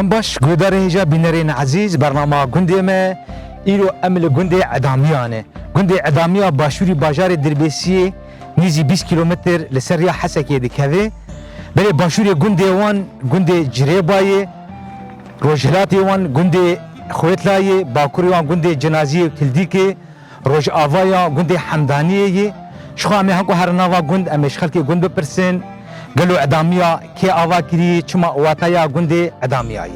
جنبش قدر هجا بنرين عزيز برنامج جندي ما إيرو أمل جندي عداميانه جندي عدامية باشوري باجار دربيسية نيزي 20 كيلومتر لسريا حسكي دكهذه بله باشوري جندي وان جندي جريباي روجلاتي وان جندي خويتلاي باكوري وان جندي جنازي كلديكي روج آوايا جندي حمدانية شخو أمي هنكو هرناوا جند أمش خلكي جند برسن قالوا عدامية كي آوا كري شما واتايا جندي عدامية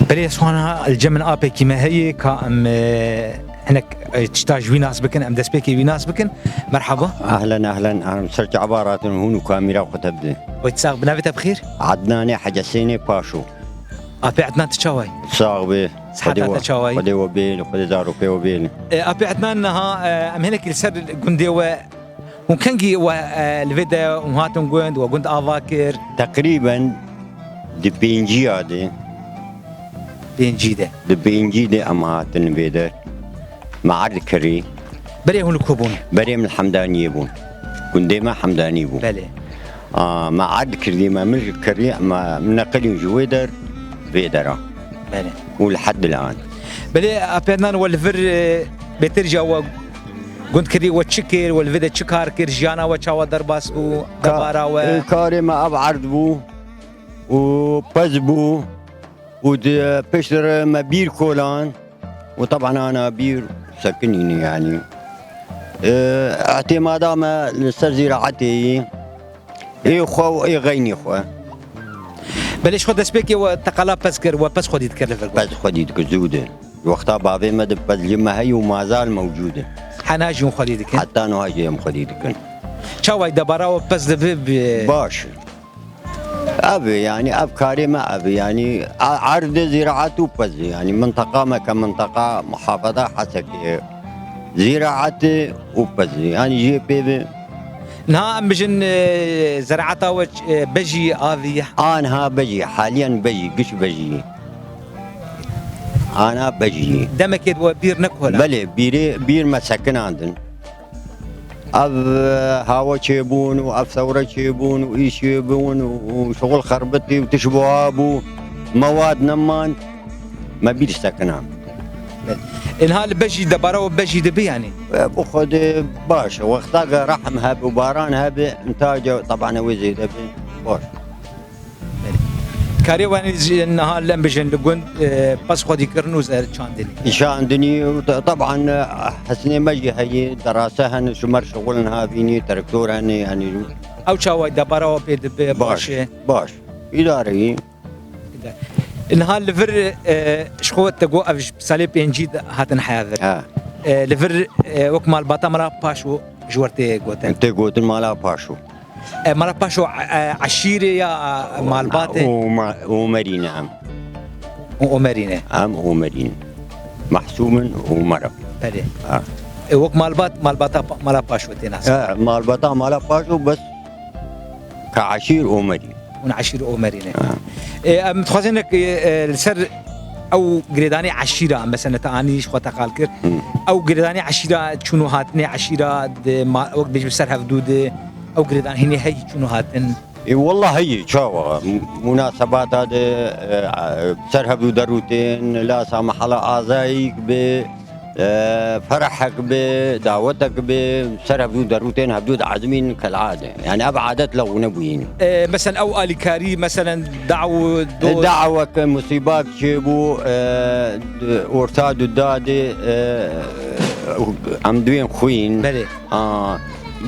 بلي سوانا الجمن ابي كيما هي كام هناك تشتاج ويناس بكن ام دسبيكي ويناس بكن مرحبا اهلا سرت عبارات هون وكاميرا وكتبدي ويتساق بنافته بخير عدناني حجسيني باشو ابي عدنان تشاوي صاغبي صحتها تشاوي خدي وبيل خدي دارو بي وبيل ابي عدنان ها ام هناك السر جندي وكانجي الفيدا وهاتم جند وجند افاكر تقريبا دي بينجي دي بينجي دي امهاتن بيدر مع الكري بري هون كوبون بري من الحمدانيه بون كندي ما حمداني بون بلي مع الكري ما من الكري ما من نقل جويدر بيدرا بلي ولحد الان بلي ابينان والفر بترجع قلت كري وتشكر والفيدا تشكار كرجانا وتشاوا درباس ودبارا و كاري ما ابعرض بو وبزبو ودي بشر ما بير كولان وطبعا انا بير سكنيني يعني اعتماد ما لسر زراعتي اي خو اي غيني خو بليش خد سبيكي وتقلا بسكر وبس خد يذكر لك بس خد يذكر زوده وقتها بابي ما بس لما هي وما زال موجوده حناجي وخليدك حتى انا هاجي ام خليدك شاوي دبارا وبس باش أبي يعني أفكاري ما أبي يعني عرض زراعته بس يعني منطقة ما كمنطقة محافظة حسكي زراعته وبس يعني جي بي نها بجن زراعته بجي هذه أنا بجي حاليا بجي قش بجي أنا بجي دمك وبير نكولا بلي بير مسكن عندن أب هوا تشيبون وأب ثورة تشيبون وإيش يبون وشغل خربتي وتشبواب ومواد نمان ما بيش سكنها. إنها البجي دبارة وبجي دبي يعني. بأخذ باش وقتها رحمها وبارانها بإنتاج طبعا وزي دبي باش. كاري واني إنها لم بجن لقون بس خدي كرنوز شاندني. شاندني طبعا حسني مجي هي دراسة شمر شغلنا فيني تركتور يعني أو شاوي دبارة وبيد باش. باش إداري. إنها لفر شخوة تجو أفج سالب إنجيد هاتن حاضر. لفر وكمال باتمرا باشو جورتي قوتن. أنت قوتن مالا باشو. مالا باشو عشيرة يا مالباتة ومرينة عم ومرينة ومرينة محسوم ومرة بلي وك مالباتا مالا باشو تناس مالباتا مالا باشو بس كعشير ومرينة ونعشير ومرينة متخزنك السر او جريداني عشيرة مثلا تاني شو تقال كر او جريداني عشيرة شنو هاتني عشيرة وقت بيجي بسر حدود او جريدان هني هي شنو هاتن اي والله هي شو مناسبات هذا سرهب ودروتين لا سامح الله ازايك فرحك بدعوتك بسر هبدود دروتين هبدود عازمين كالعاده يعني ابعدت لو نبوين مثلا او الي كاري مثلا دعوة مصيبات جيبوا ورتاد الدادي عمدوين خوين بله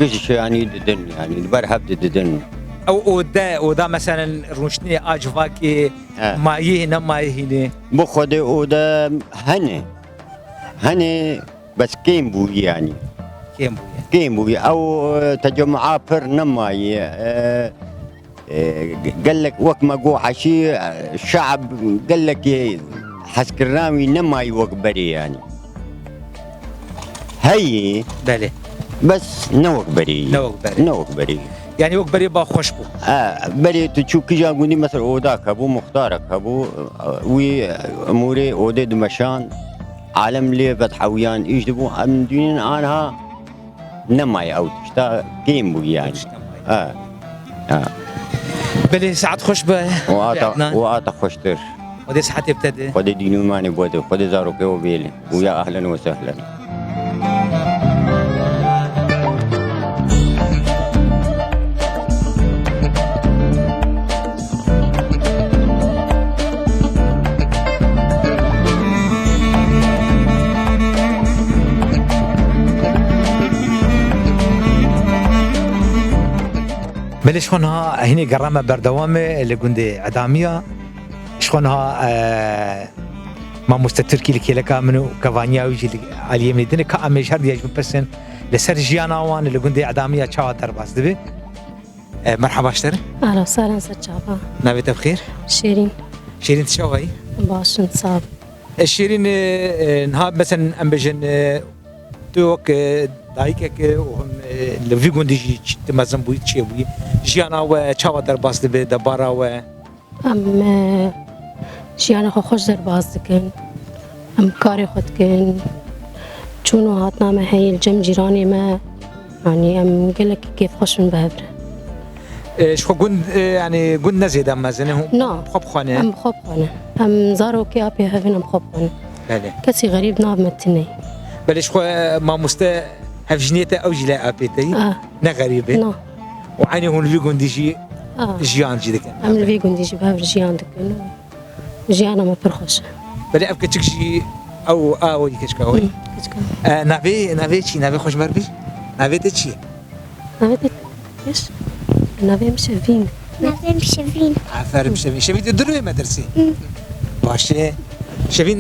قش يعني ددن يعني برهب ددن او ودا مثلا روشني اجواكي ما يهنا ما يهني بخدي ودا هني بس كيم بو يعني كيم بو او تجمعات فر نماي قال لك وقت ما جو عشي الشعب قال لك حسكرامي نماي وقت بري يعني هي بله بس نوك بري يعني وقت بري با خوش بو بري تشوف كي جاوني مثلا اوداك ابو مختارك ابو وي اموري اودي دمشان عالم لي فتحويان ايش دبو من دين عنها نماي او تشتا كيم بو يعني بلي ساعات خوش به واتا خوشتر ودي ساعات يبتدي ودي دينو ماني بودي ودي زارو كيو بيلي ويا اهلا وسهلا بلي شخونها هني قرامة بردوامة اللي قندي عدامية شخونها ما مستتركي لكي لكا منو كفانيا ويجي عليه من الدنيا كأمي شهر دياج بسن لسر جيانا وان اللي قندي عدامية شاوة درباس دبي مرحبا اشتر اهلا وسهلا ست شعبان نابت بخير شيرين تشوهي باش نصاب شيرين نهاب مثلا امبجن توك دایکه وهم لوی گندی تمازن بوی چی بوی جیانا و چاوا در باز دبی دبارا و جیانا خو خوش در باز دکن کاری خود کن چونو هاتنا ما هی الجم جیرانی ما يعني قال كيف خوش من بهبره شو گند يعني گند نزيد اما زنه نعم خب خانه ام خب خانه ام زارو كي ابي هفن ام خب خانه بله كسي غريب ناب متني بلش خو ما مستا هفجنيته او جلا ابيتي نا غريبه نعم وعيني هون في گندي جي جيان جي دك ام في گندي جي بهبر جيان دك جيانا ما برخوش بله ابك تشي او او كشكاوي نافي شي نافي خوش بربي نافي تشي نافي ايش نافي مشفين عفار مشفين شفيت دروي مدرسي باشه شفين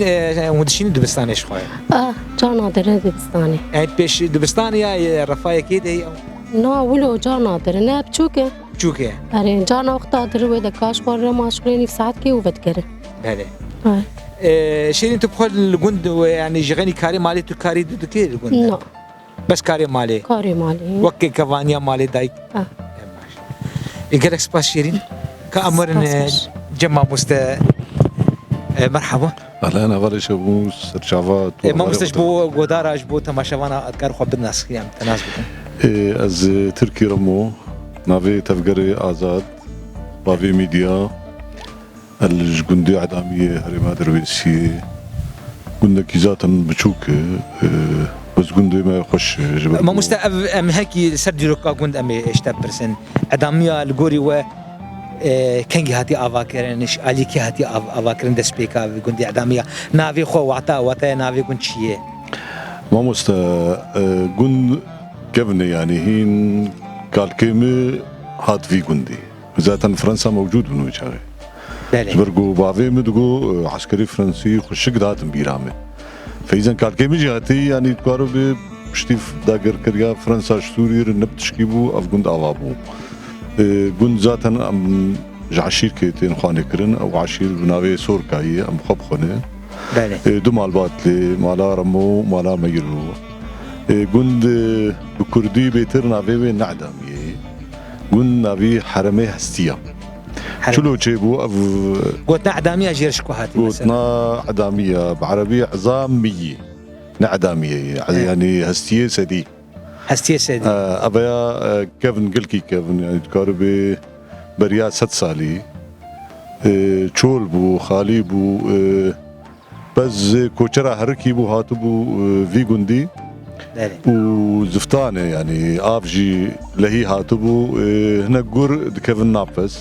مدشين دبستاني ايش خويا جانا درنا دبستاني يعني بيش دبستاني يا رفايا كده هي نا ولو جانا درنا بچوكه چوكه اري جانا وقت درو دكاش بره ماشغولين في ساعات كي وبتكره بله شيرين تبخل الجند يعني جغني كاري مالي تكاري دكير الجند لا بس كاري مالي وكي كفانيا مالي دايك يقولك سباس شيرين كأمر جمع مست مرحبا اهلا انا غالي شابوس رجعات ما مستشبو غدارة اجبو تماشوانا اذكر خو بالناس يعني تناسبكم از تركي رمو نافي تفقري آزاد بافي ميديا الجندي عدامية هريما درويسية قلنا كيزاتا بشوكة بس قندي ما يخش ما مستقب ام هيك سردي روكا قند ام اشتاب برسن عدامية الجوري و كنجي هاتي افاكرنش عليكي هاتي افاكرن دسبيكا قندي عدامية نافي خو وعطا نافي قند شيء ما قند كيفني يعني هين قال كيمي هات في قندي ذاتا فرنسا موجود من وجهه برقو بافي مدقو عسكري فرنسي خشك داتن بيرامي فإذا قال كيمي جهاتي يعني تقارو بشتيف داقر كريا فرنسا شتوري رنبتشكيبو اف قند اوابو قند ذاتا ام عشير كيتين خواني كرن او عشير بناوي سوركاي ام خب خونه دو مال باتلي مالا رمو مالا ميرو قند بكردي بيتر نافي نعدامي قند نافي حرمي هستيا شلو جيبو قوتنا عدامية جيرشكو هاتي قوتنا عدامية بعربية عظام مية نعدامية يعني هستية سدي أبايا كيفن قلكي كيفن يعني تقاربي بريا 6 سالي شول بو خالي بو بس كوتشرا هركي بو هاتبو في جندي وزفتانه يعني افجي لهي هاتبو هنا جور دكفن نابس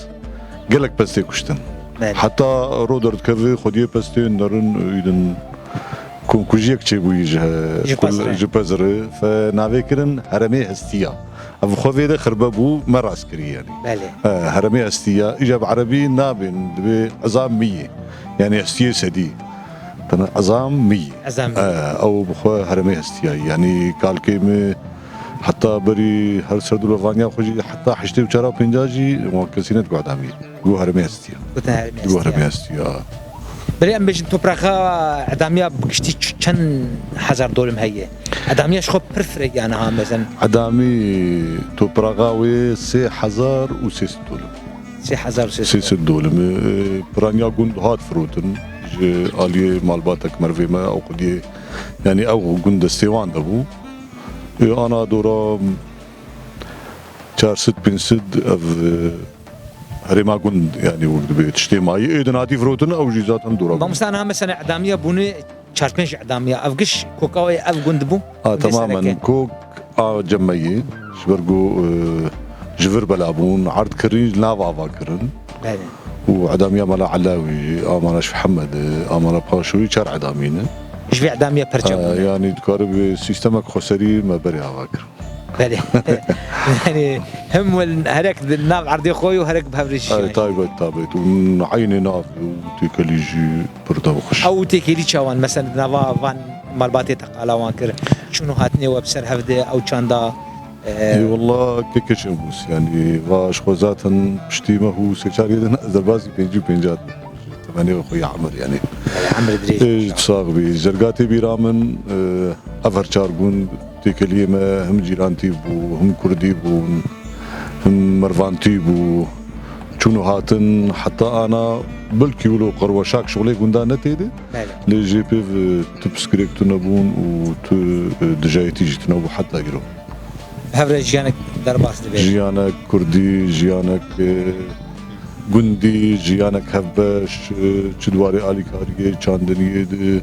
قالك بس تكشتن حتى رودر دكفي خديه بستين نرن يدن كون كوجيك تشيبو يجه كل جبزر فنافيكرن هرمي هستيا ابو خوفي خربابو مر عسكري يعني هرمي هستيا اجاب عربي نابن عظام 100 يعني هستيا سدي عظام 100 او بخو هرمي هستيا يعني قال كيم حتى بري هر سردو لفانيا خوجي حتى حشتي وشرا بنجاجي موكسينت قدامي جو هرمي هستيا جو هرمي هستيا بري ام بيجن توبراخا عداميا بقشتي كان حزار دولم هي عداميا شخو برفرق يعني ها مثلا عدامي توبراغاوي 3000 و 6 دولم 3000 و 6 دولم برانيا قند هات فروتن آلية مالباتك مرفيمة أو قدية يعني أو قند استيوان دبو أنا دورا 4 بن سد أف هرما قند يعني وقت بيتشتي ماي إذا ناتي فروتن أو جيزات هم دورا بمستانا مثلا عدامية بوني 4 عدامية أفقش كوكاوي أف قند بو تماما كوك جمعي شبرقو جفر بلابون عرض كرين نافا فاكرن وعدامية مالا علاوي امانا شف محمد امانا باشوي شار عدامينه شبي عدامية برجع يعني تقارب سيستمك خسري ما بري هواكر بله يعني هم هرك الناف عرضي خوي وهرك بهبرش طيب تابت ونعيني ناف وتيكليجي بردا وخش او تيكلي شوان مثلا نافا فان مالباتي تقالا وانكر شنو هاتني وبسر هفده او چاندا اي والله كيكش امبوس يعني واش خوزاتن بشتيمه هو سكرتاري زربازي بيجي بينجات ثمانية اخويا عمر يعني عمر دريج تصاغبي جرقاتي بيرامن افر شاربون تيكليمه هم جيرانتي بو هم كردي بو هم مرفانتي بو شنو هاتن حتى انا بالكيولو قروه شاك شغلي قندانه تيدي لي جي بي تبسكريكتو نبون و دجايتي جيتنا حتى يرو هفره جيانك درباس دبي جيانك كردي جيانك گوندی جیانک هفبش چدواری آلی کاریه چاندنیه ده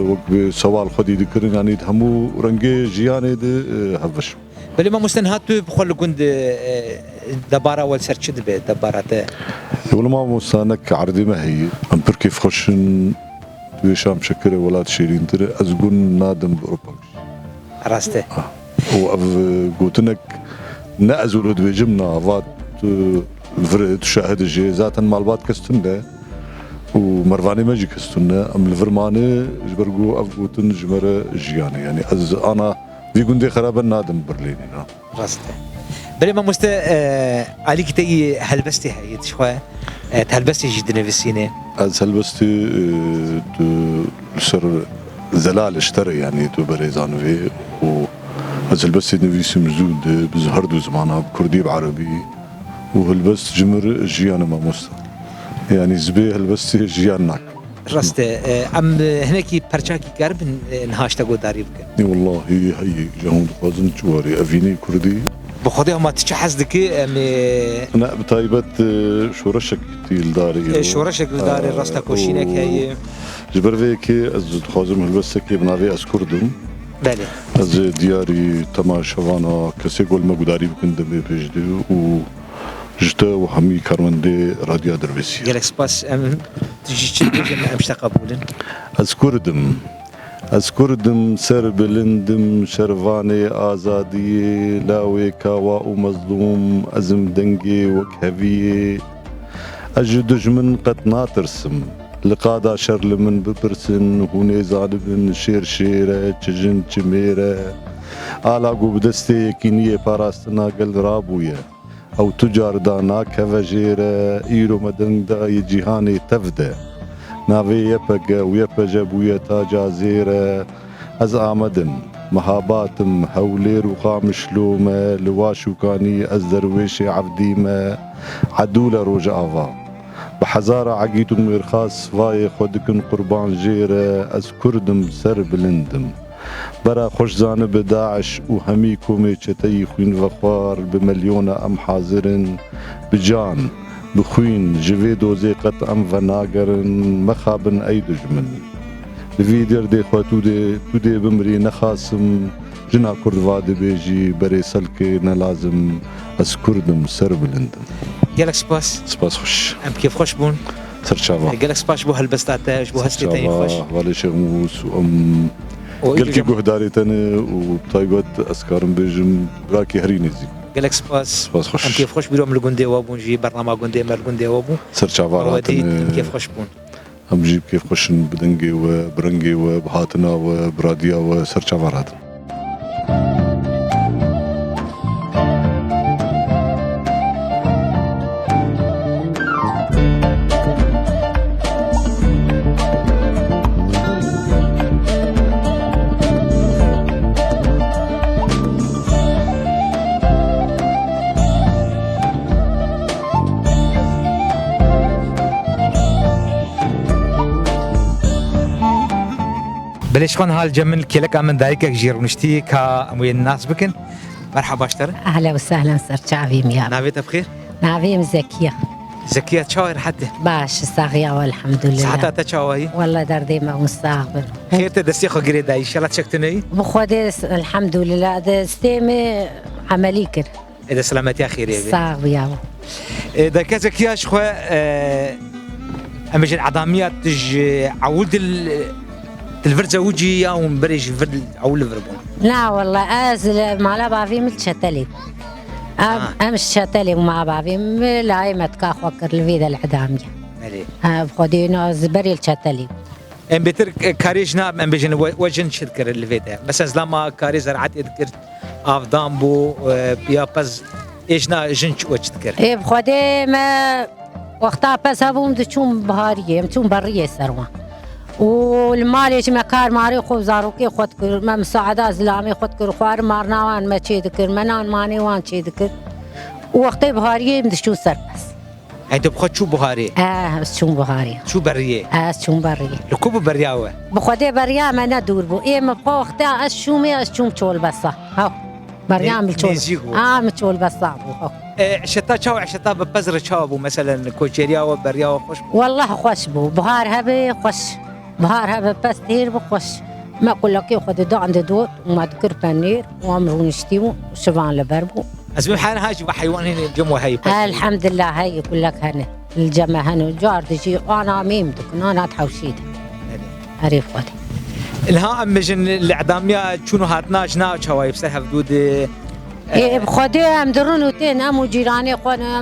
وقت سوال خودی دکرن یعنی همو رنگی جیانه ده هفبش. ولی ما مستنهات تو بخول گوند دبارة والسرچ دبی دبارته. ولی ما مستنک عردی ما هی ام پر کیف خوشن تویشام شکره ولاد شیرین تره از گون نادم بأوروبا. راسته. و اف گوتنک نأزول دوی جمنا وات الفرد تشاهد جي ذاتا مالبات كستنده ومرفاني ماجي كستنده ام الفرماني جبرقو افقوتن جمرة جياني يعني از انا في قندي خرابا نادم برليني راسته بلي ما مست عليك تي هلبستي هاي شويه تهلبستي جدا نفسيني از هلبستي سر زلال اشتري يعني تو بريزان في و از هلبستي نفسي مزود بزهردو زمانها بكردي بعربي وهلبست جمر جيان ما مست يعني زبي هلبست جيانك راسته ام هناكي برشاكي قرب نهاشتا قداري بك والله هي جهون قازن جواري افيني كردي بخدي ما تشحز دكي انا بتايبت شورشك تيل داري شورشك داري راستا كوشينك هي جبر فيكي از خازم هلبستك بنافي از كردم بله از دياري تماشوانا كسي قول ما قداري بكن دبي بيجدي و جتا وهمي كارمندي راديو دربسي قالك سباس تجي امشتا قبولن أذكردم سر بلندم شرفاني آزادي لاوي كاوا ومظلوم أزم دنجي وكهبي أجدج من قد ناترسم لقادا شر من ببرسن هوني زالبن شير شيرة تجن تميرة آلاقو بدستي كينية باراستنا قل رابوية او تجار دانا كفجيرة ايرو مدن دا يجيهاني تفدى نافي يبقى ويبقى بويا تاجا زيرة از آمدن مهاباتم هولير وقام شلومة لواشوكاني از درويشي عبديمة عدولة روج آفا بحزارة عقيتم مرخاص فاي خودكن قربان جيرة از كردم سر بلندم برا خوش زانب داعش وهمي كومي چتي خوين وخوار بمليون ام حاضرن بجان بخوين جوي دوزي قط ام وناگرن مخابن اي دجمن الفيدير دي خواتو دي بمري نخاسم جنا كرد واد بيجي بري سلكي نلازم اسكردم سرب لندم قالك سباس سباس خوش ام كيف خوش بون سرچاوا قالك سباس بو هالبستاتاج بو هستي تاني خوش والي شغموس وام قلكي بوهداري تاني وبطايقات اسكارم بيجم راكي هريني زي قالك سباس سباس خوش ام كيف خوش بيروم الجندي وابون جي برنامج جندي مال جندي وابون سرچاوا ودي كيف خوش بون هم جيب كيف خوشن بدنجي وبرنجي وبهاتنا وبراديا وسرچاوا راتن بلش خون هال جمن كيلك من دايك جير ونشتي كا وين الناس بكن مرحبا اشتر أهلا وسهلا سرچاويم يا نافيت بخير نافيم زكية زكية تشاور حتى باش ساغية والحمد لله ساعتها تشاوي والله دردي ما مستغبر خير تدسي خو غير داي ان شاء الله تشكتني بخودي الحمد لله دستيمي عملي كر اذا سلامتي يا خير يا ساغية اذا كذا كياش خو امجن عظاميات تج عود الفرزة وجي يا بريج فرد او الفربون لا والله ازل مع بابي متشتلي امش شتلي مع بابي لا يمتكا خوكر الفيدا العدامية مالي بخودي ناز بري الشتلي ام بتر كاريج ناب ام بيجن وجن شذكر الفيدا بس زلما كاري زرعت اذكر افضام بو بيا باز ايشنا جنش وتذكر ايه بخودي ما وقتها بس هبوم دشوم بهارية متوم برية سروان والمال يجي مكار ماري خو زاروكي خود كر ما مساعدة زلامي خود كر خوار مارنا وان ما شيء ذكر منان ماني وان شيء ذكر وقتي بهارية مدشو سر بس انت بخد شو بهاري بس شو بهارية شو بريه شو برية لكوب برياوه بخودي بريا ما ندور بو ايه ما بقى وقتها اشومي تشول بس هاو بريا متشول متشول بس هاو عشتا تشاو عشتا ببزر تشاو مثلا كوتشيريا وبريا وخش والله خوش بو بهار هبي خوش بهار هبه بس دير بخوش ما أقول لك ياخذ دو عند دو وما ذكر بنير وامرو نشتيو وشبان لبربو أزمي حال هاجي حيوان هنا الجموة هاي الحمد لله هاي يقول لك هنا الجمع هنا جار تجي أنا ميمتك أنا تحوشيد عريف ودي الها أمجن الإعدامية شنو هاتنا جنا شوايب سرها بدود إيه بخدي أم درونوتين أم جيراني خوانا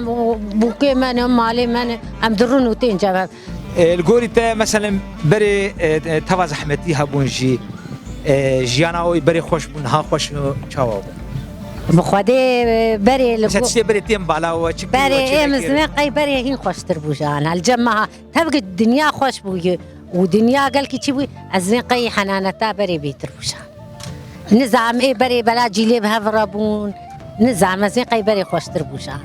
بوكي من أم مالي من أم درونوتين جباب الجوري تا مثلا بري توا زحمتي هبونجي جيانا أو بري خوش بون ها خوش شواب بخدي بري بس هتشتي بري تيم بالا وشكل بري إيه مزمن قي بري هين خوش تربوجانا الجمعة تبقى الدنيا خوش بوي ودنيا قال كي تبوي أزمن قي حنانتا بري بيتربوجان نزعم إيه بري بلا جيليب هفربون نزعم أزمن قي بري خوش تربوجانا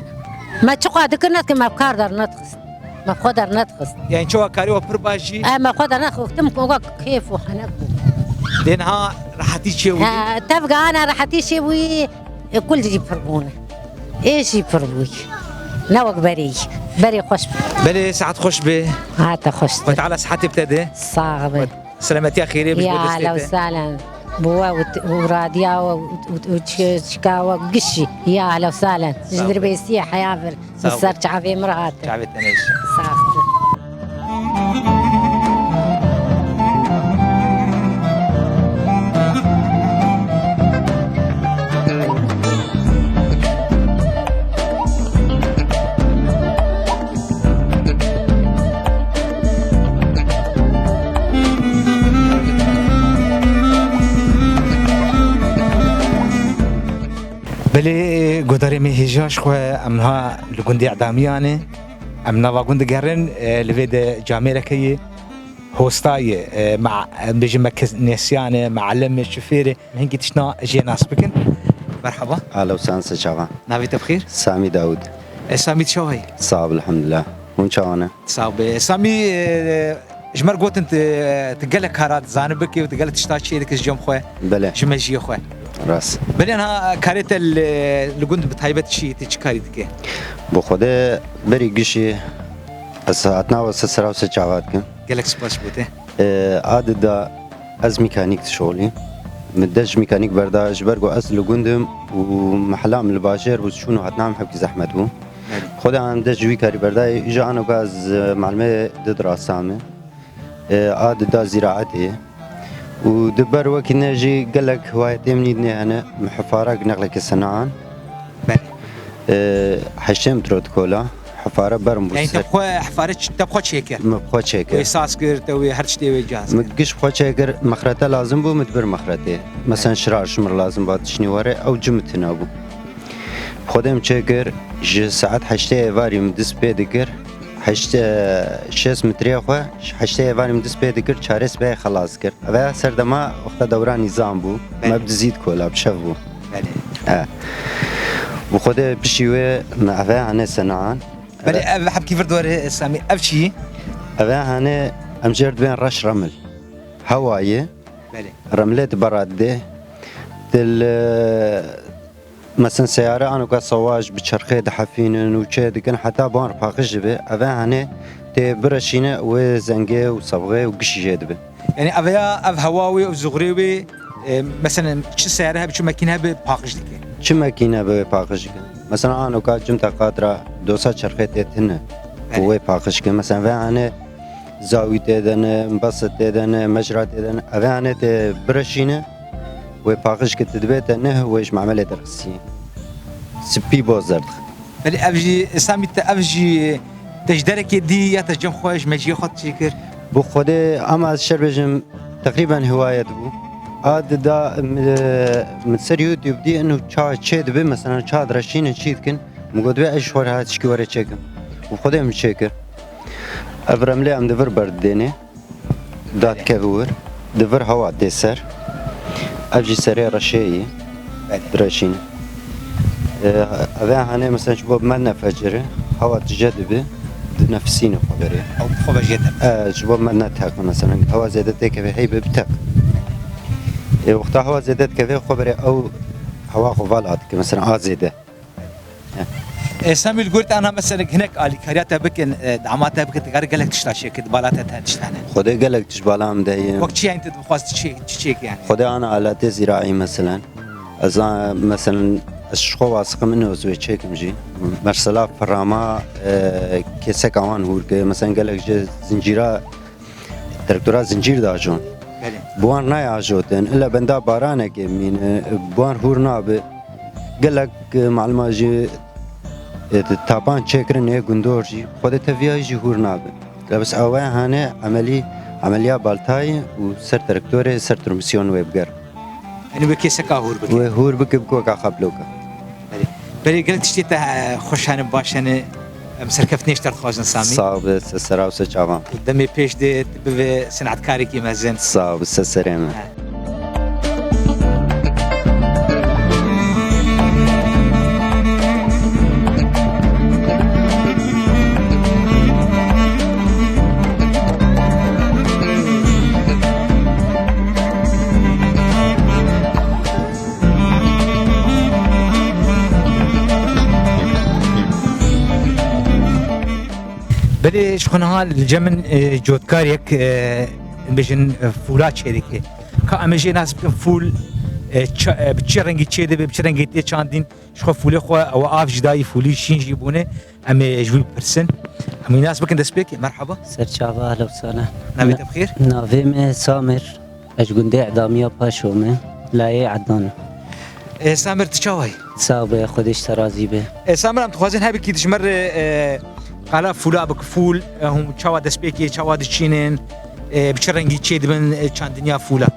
ما تشقى ذكرنا كما بكاردر نتخص ما بقدر نتخص يعني شو كاري وبرباجي ما بقدر نتخص تم كيف وحنكو لأنها راح تيجي تبقى أنا راح تيجي كل جيب فربونة إيش يفربوي نوك بري خوش بري ساعات خوش به هاتا خوش وتعالى ساعات ابتدى صاغبة سلامتي خيري يا أهلا وسهلا بوا وراديا وشكاوى وقشي يا أهلا وسهلا جدر بيسيح حيافر صار شعبي مرات شعبي تنيش بلي قدري مي هجاش خو امها لغندي اعداميانه امنا واغند جارن لفيد جاميركي هوستاي مع بيجي نسيانه معلم الشفيره هنجي تشنا جي ناس بكن مرحبا اهلا وسهلا شباب نافيت بخير سامي داود سامي شوي صعب الحمد لله وين شاونه صعب سامي جمر قوت انت تقلك هارات زانبك وتقلك تشتاكي ديك الجم خويا بلا جمجي خويا راس بلي انا كاريت اللي كنت بتهيبت شيء تشكاري دكه بخدا بري قشي ساعتنا وسسرا وسجاواتك قالك سباس بوته عادة دا از ميكانيك شغلي مدج ميكانيك بردا جبرقو از لقندم ومحلا من الباجر وشونو هتنعم حبكي زحمتو خدا عن دج وي كاري بردا اجا انا غاز معلمه دراسامه عادة دا زراعتي ودبر وقت نجي قال لك هوايتي مني انا محفارة نقلك الصناعة حشم تروتكولا حفارة برم يعني تبخوا حفارة تبخوا شيكر مبخوا شيكر ويساس كرت وهر شيء جاهز متقش بخوا شيكر مخرته لازم بو مدبر مخرته مثلا شرار شمر لازم بعد تشني ورا او جمتنا بو خودم شيكر ج ساعات حشته واري مدس بيدكر حشته 6 متر خو حشته واري مدس بيدكر چارس به خلاص كر و سردما وقت دوران نظام بو ما بتزيد كولا بشفو وخود بشيوه معفا عن سنعان بلي بحب كيف دور سامي ابشي أبا هنا أمجرد بين رش رمل هواية بلي رملات برادة تل مثلا سيارة أنا قا صواج بشرخي دحفين وشاد كان حتى بان باقش به أبا هنا تبرشينه وزنجة وصبغة وقش جاد به يعني ابيا هواوي وزغريوي مثلا شو سعرها بشو ماكينها بباقش ديك شو ماكينة بباقش مثلا أنا قا جمت قادرة دوسا شرخي تهنا هو باقش مثلا فانا زاوية تدن مبسط تدن مجرى تدن أبا تبرشينه وباقش كتدبيت أنه ويش معملة درسي سبي بوزرد بلي ابجي سامي ابجي تجدرك دي يا تجم خوش ماشي خط شكر بو خده أما الشربجم تقريبا هواية بو عاد دا من سر يوتيوب دي إنه تشاد به مثلا تشاد رشين تشيد كن مقود بي أيش ور هاد شكي ورا تشيكم وخده من شكر أبرم لي أم دفر بردينه دات كفور دفر هوا دسر أبجي سري رشيي درشين أبا هنا مثلا شباب مالنا فجرة هوا تجذبه نفسينا خبري او خوبه جدا شباب مالنا تاك مثلا هوا زادت كفي هي بتاك وقتها هوا زادت كفي خبري او هوا غفالات مثلا زاده سامي قلت انا مثلا هناك الي كارياتا بكن دعماتها بكن قال لك تشتغل شيء كده بالاتها تشتغل خدي قال لك تشبالام دايم وقت شيء انت بخواست شيء يعني خدي انا آلات زراعي مثلا مثلا الشخو واثق منه زوي تشيك مجي مرسلا فراما كيسك اوان هورك مثلا قال لك زنجيرا تركتورا زنجير داجون بوان ناي عجوتن الا بندا بارانك من بوان هور ناب قال لك معلومه جي تابان تشكرن هي غندورجي خود تفيا جي هور ناب بس اوه هانه عمليه بالتاي وسر تركتوري سر ترمسيون ويبقر يعني بكيسك هور بك وهور بك بكوكا خبلوكا بلي قلت شتيت خوشان باشن مسركفت نشتر خوشن سامي صعب سسرا وسچاوام دمي بيش دي بصنعت كاري كي مزن صعب سسرم بلي شخنها الجمن جودكاريك بجن فولات شركه كامجي ناس بكن فول بتشرنجي تشيده بتشرنجي تي چاندين شخ فول خو او اف جداي فولي شين جيبونه ام جوي برسن ام ناس بكن دسبيك مرحبا سرچاوا اهلا وسهلا نبيت بخير نافيم سامر اجغندي اعداميه باشومه لاي عدنان سامر تشاوي صاحب خودش ترازي به سامر ام تخوازن هبي كي تشمر قالا فولا بك فول هم تشاوا دسبيكي تشاوا دشينن بچرنگي چيد بن چاندنيا فولا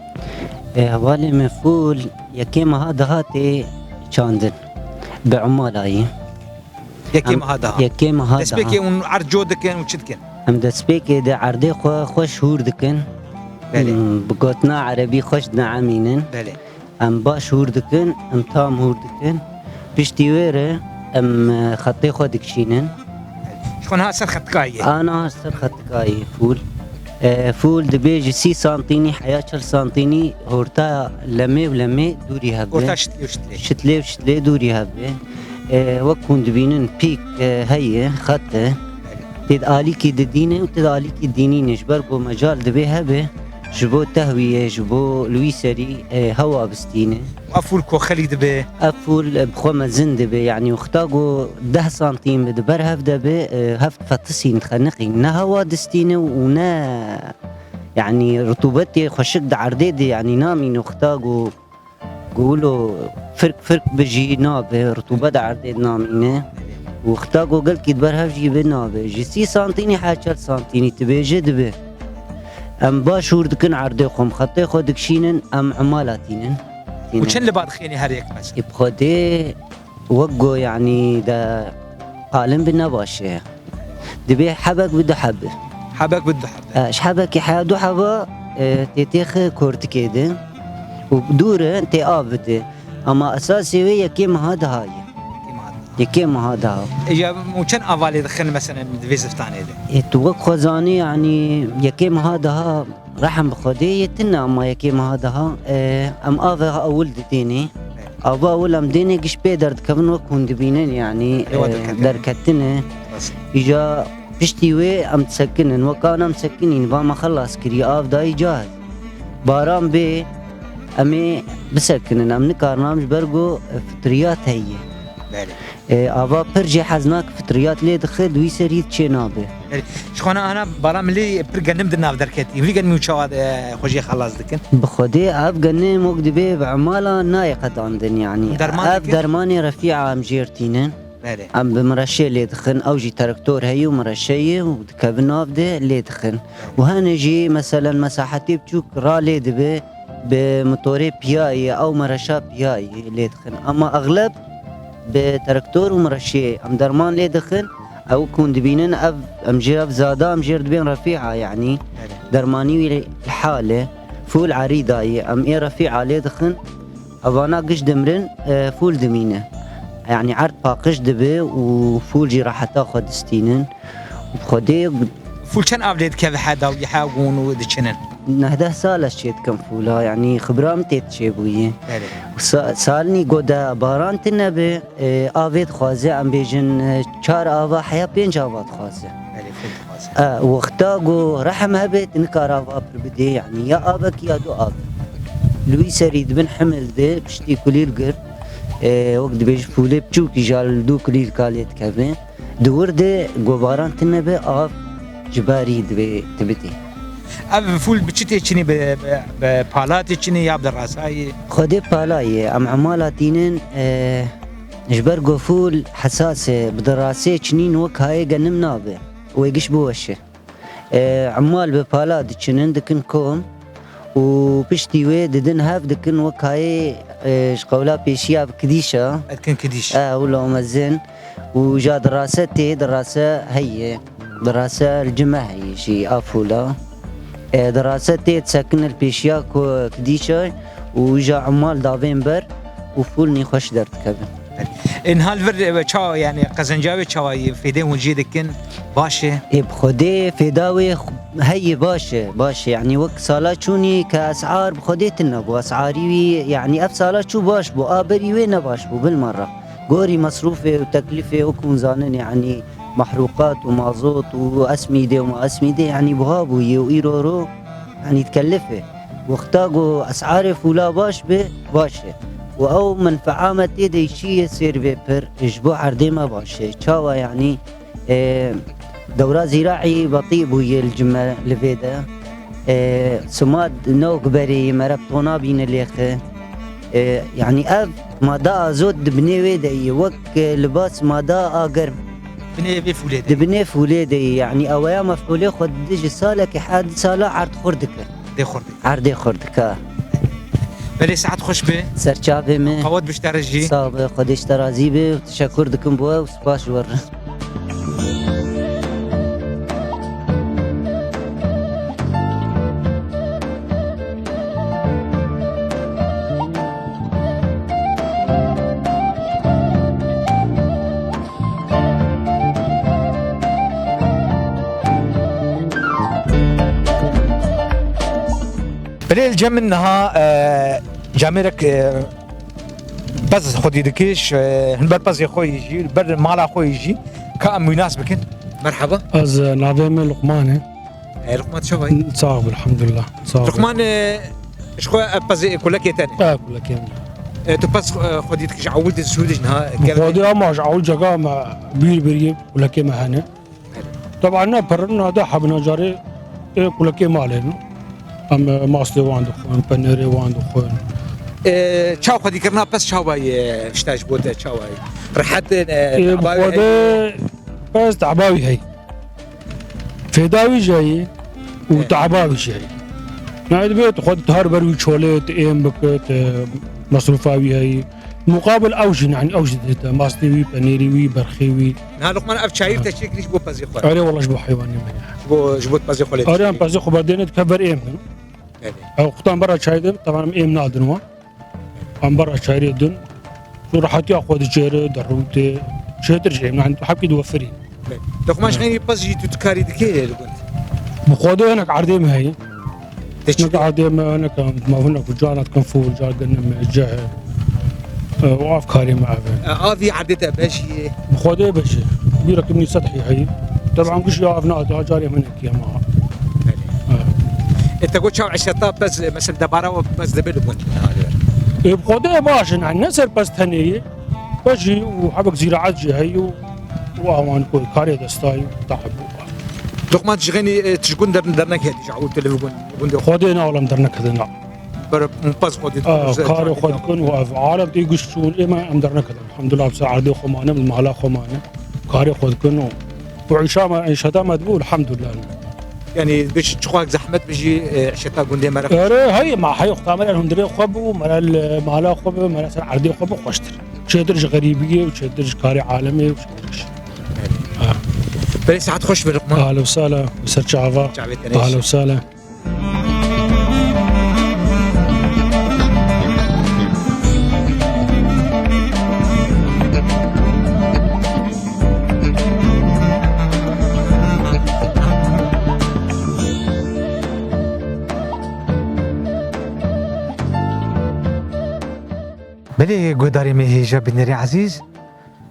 حوالی مفول یکیم هذا هاتي چاندن بعمالاي يكيم هذا یکیم هذا دسبيكي ون عرض جودكن وچدكن ام دسبيكي ده عرضي خوش هور دكن بقوتنا عربي خوش نعمينن بله ام باش هور دكن ام تام هور دكن بشتي ويره ام خطي خودكشينن شكون ها سر خطكايه انا هسر خطكاي فول فول دبيج 6 سنتيني حياة 10 سنتيني هورتا لمي دوري هبه ورتا شتلي دوري هبه وكون دبينن بيك هي خطه تد آلیکی دینه و تد آلیکی دینی نجبر بو مجال دبی هبه جبو تهویه جبو لویسری هوا بستینه افول کو خلید به افول بخو مزن دبي يعني وختاقو 10 سنتيم دبر هف دبي هف فتسين تخنقي نا هوا دستينه ونا يعني رطوبتي خشك دعرديدي يعني نامي نختاقو قولوا فرق بجي نابه رطوبة دعرديد نامينه واختاقو قل كي دبر هف جي بنابه جي 6 سنتيني حاجة سنتيني تبي جدبه ام باشور دكن عردي خم خطي خودك شينن ام عمالاتينن وشن اللي بعد خيني هريك مثلا بخدي وقو يعني دا قالن بالنباشة دبي حبك بده حبه حبك بده حبه اش حبك يحادو حبا تيتيخ كورت كده وبدوره انت بده اما اساسي هي كيما هذا هاي كيما هذا يا وشن افالي دخل مثلا دفيزفتان هذا يتوق خزاني يعني يكيما هذا رحم بخدي يتنا اما يكيما هذا ام افا اول ديني ابا اول ام ديني قش بيدر كفن وكون دبينن يعني دركتنا اجا بشتي وي ام تسكنن وكان مسكنين فما خلص كري اف داي جاهز بارام بي امي بسكنن ام نكارنامج برغو فطريات هي ابا برجي حزناك فطريات لي دخل وي سريت تشينابه شخونا انا برام لي برغنم دنا دركتي برغن ميوچواد خوجي خلاص دكن بخدي اب غني مقدبي بعماله نايقه عندن يعني اب درماني رفيعه ام جيرتينن ام بمرشي لي دخن او جي تراكتور هي ومرشيه وكابناف دي لي دخن وهنجي مثلا مساحتي بتشوك را لي دبي بموتوري بياي او مرشا بياي لي دخن اما اغلب بتراكتور ومرشي ام درمان لي دخن او كون دبينن ام جير زادا ام جير دبين رفيعه يعني درماني الحاله فول عريضه ام اي رفيعه لي دخن ابانا قش دمرن فول دمينه يعني عرض باقش دبي وفول جي راح تاخذ ستينن وبخدي فول كان ابديت كيف حدا ويحاول ودشنن نهده سال شيت كم فولا يعني خبرام تيت شيبويه سالني قودا باران تنبي افيد خوازه ام بيجن 4 افا حيا 5 افا خوازه واختاقو رحم هبت نكار افا بدي يعني يا ابك يا دو اب لوي سريد بن حمل دي بشتي كليل قر وقت بيج فولي بچوكي جال دو كليل كاليت كابين دور دي قوباران تنبي اف جباري دبي تبتي اب فول بچتي چني بپالات چني ياب دراساي خدي بالاي ام عمالاتينن جبر قفول حساسه بدراسه چنين وك هاي غنم نابه ويقش بوشه عمال بپالات چنن دكن كوم وبشتي وي ددن هاف دكن وك هاي شقولا بيشيا بكديشه كن كديشه ولا مزن وجا دراستي دراسه هي دراسه الجماعي شي افولا دراستي تسكن البيشيا كديشه وجا عمال دافنبر وفولني خوش درت كبن ان هالفر تشا يعني قزنجاوي تشاوي فيدي ونجيدكن باشه بخدي فداوي هي باشه يعني وقت صالاتوني كاسعار بخدي تنبو اسعاري يعني افصالات شو باش بو ابري وين باش بو بالمره غوري مصروفه وتكلفه وكون زانن يعني محروقات ومازوت واسميده وما اسميده يعني بهابو ويرورو يعني تكلفه واختاقوا اسعار فولا باشه واو منفعه تيدي شيء يصير بيبر اسبوع عردي ما باشه تشاوا يعني دورة زراعي بطيء بوي الجمل لفيدا سماد نوك بري مربطونا بين الليخه يعني اب مادا زود بني ويدي وك لباس مادا اقر بني فوليدي يعني اويا مفعولي خد ديجي سالك حاد سالا عرض خردك عرض خردك بلي ساعات خوش به سرچاوه من قواد بشترجي صاب خدش ترازي به وتشكر دكم بوا وسباش ور بلي الجم انها جامرك بس خدي دكيش هنبر بس يخوي يجي بر مالا خوي يجي كام مناسب كن مرحبا از ناوی من لقمانه لقمان شو هاي صاحب الحمد لله صاحب لقمان شخو باز كلك تاني اكل كامل تو باز خديتك عودت السودج نها خودي اما اول جگه ما بير ولا كما هنا طبعا نا برنا هذا حبنا جاري كل كما علينا ام ماستي وان دخون بنري وان دخون تشاو خدي كرنا بس تشاو باي اشتاج بود تشاو هاي رحت خودي بس تعباوي هي فداوي جاي وتعباوي جاي نايد بيت خد تهار بروي شولت ايم بكت مصروفاوي هي مقابل اوجي يعني اوجي ماستوي بنيري برخيوي نا لقمان اب شاير تشيك ليش بو بازي خو اري والله شبو حيواني بو جبوت بازي خو اري ام بازي خو بعدين تكبر ايم او قطان برا شايدم طبعا ايم نادنوا ام برا شايدن شو راح تاخذ جير دروتي شو ترجع يعني حبكي توفرين لقمان شغيني باز جيتو تكاري دكي قلت بخودو هناك عرديم هي هناك عرديم هناك ما هناك جانت كنفول جار قلنا جاه وقف كاري معه هذه عدتها باش بخودو باش بيركبني سطحي هي طبعا كل شيء يقف نادي جاري منك يا ما انت قلت شو عشتها بس مثلا دبارة بس دبل قلت بخودو باش يعني نسر بس ثانيه باجي وحبك زراعات جي هي وامان كل كاري دستاي تعب لقمان تشغيني تشكون درناك هذه جعول تلفون خودينا ولا مدرناك هذا بر مباز خودي كاري خود كن وقف عالم تيقشون إما أمدرنا كذا الحمد لله بس عادي خمانة من مهلا خمانة كاري خود كن وعيشة مدبول الحمد لله يعني باش تخوك زحمت بيجي عشتا قندي مرق هي ما حي اختامل انهم دري خبو مالا خبو مالا عردي خبو خوشتر شيدرج غريبيه وشيدرج كاري عالمي وشيدرج بلي ساعات خوش بالرقم اهلا وسهلا مسر شعفا اهلا وسهلا بله گوداری مهیجا بنری عزیز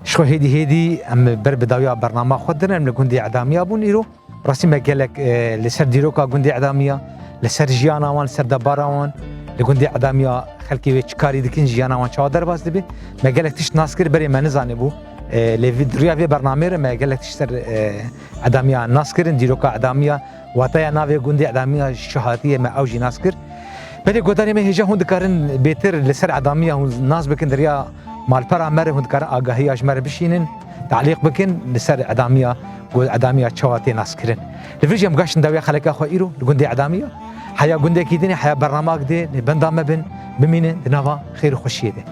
شو هدی ام بر بداویا برنامه خود درن من گوندی اعدامیا بون ایرو راستی مگلک لسر دیروکا گوندی اعدامیا لسر جیانا وان لسر دبارا وان لگوندی اعدامیا خلکی وی چکاری دکن جیانا وان چادر باز دبی مگلک تش ناسکر بری من زانه بو لوی دریا وی برنامه ر مگلک تش سر اعدامیا ناسکرن دیروکا اعدامیا واتیا ناوی گوندی اعدامیا شهادیه ما اوجی ناسکر بله گوداری مهیجا هند کارن بهتر لسر اعدامیا هند ناس بکن دریا مال پر عمر هند کار آگاهی اجمر بشینن تعلیق بکن لسر اعدامیا گود اعدامیا چواتی ناس کرن لفرج ام گاشن داویا خلکا خو ایرو لگوندی اعدامیا حیا گونده کیدنی حیا برنامه ده بندام بن بمینه دنوا خیر خوشیه ده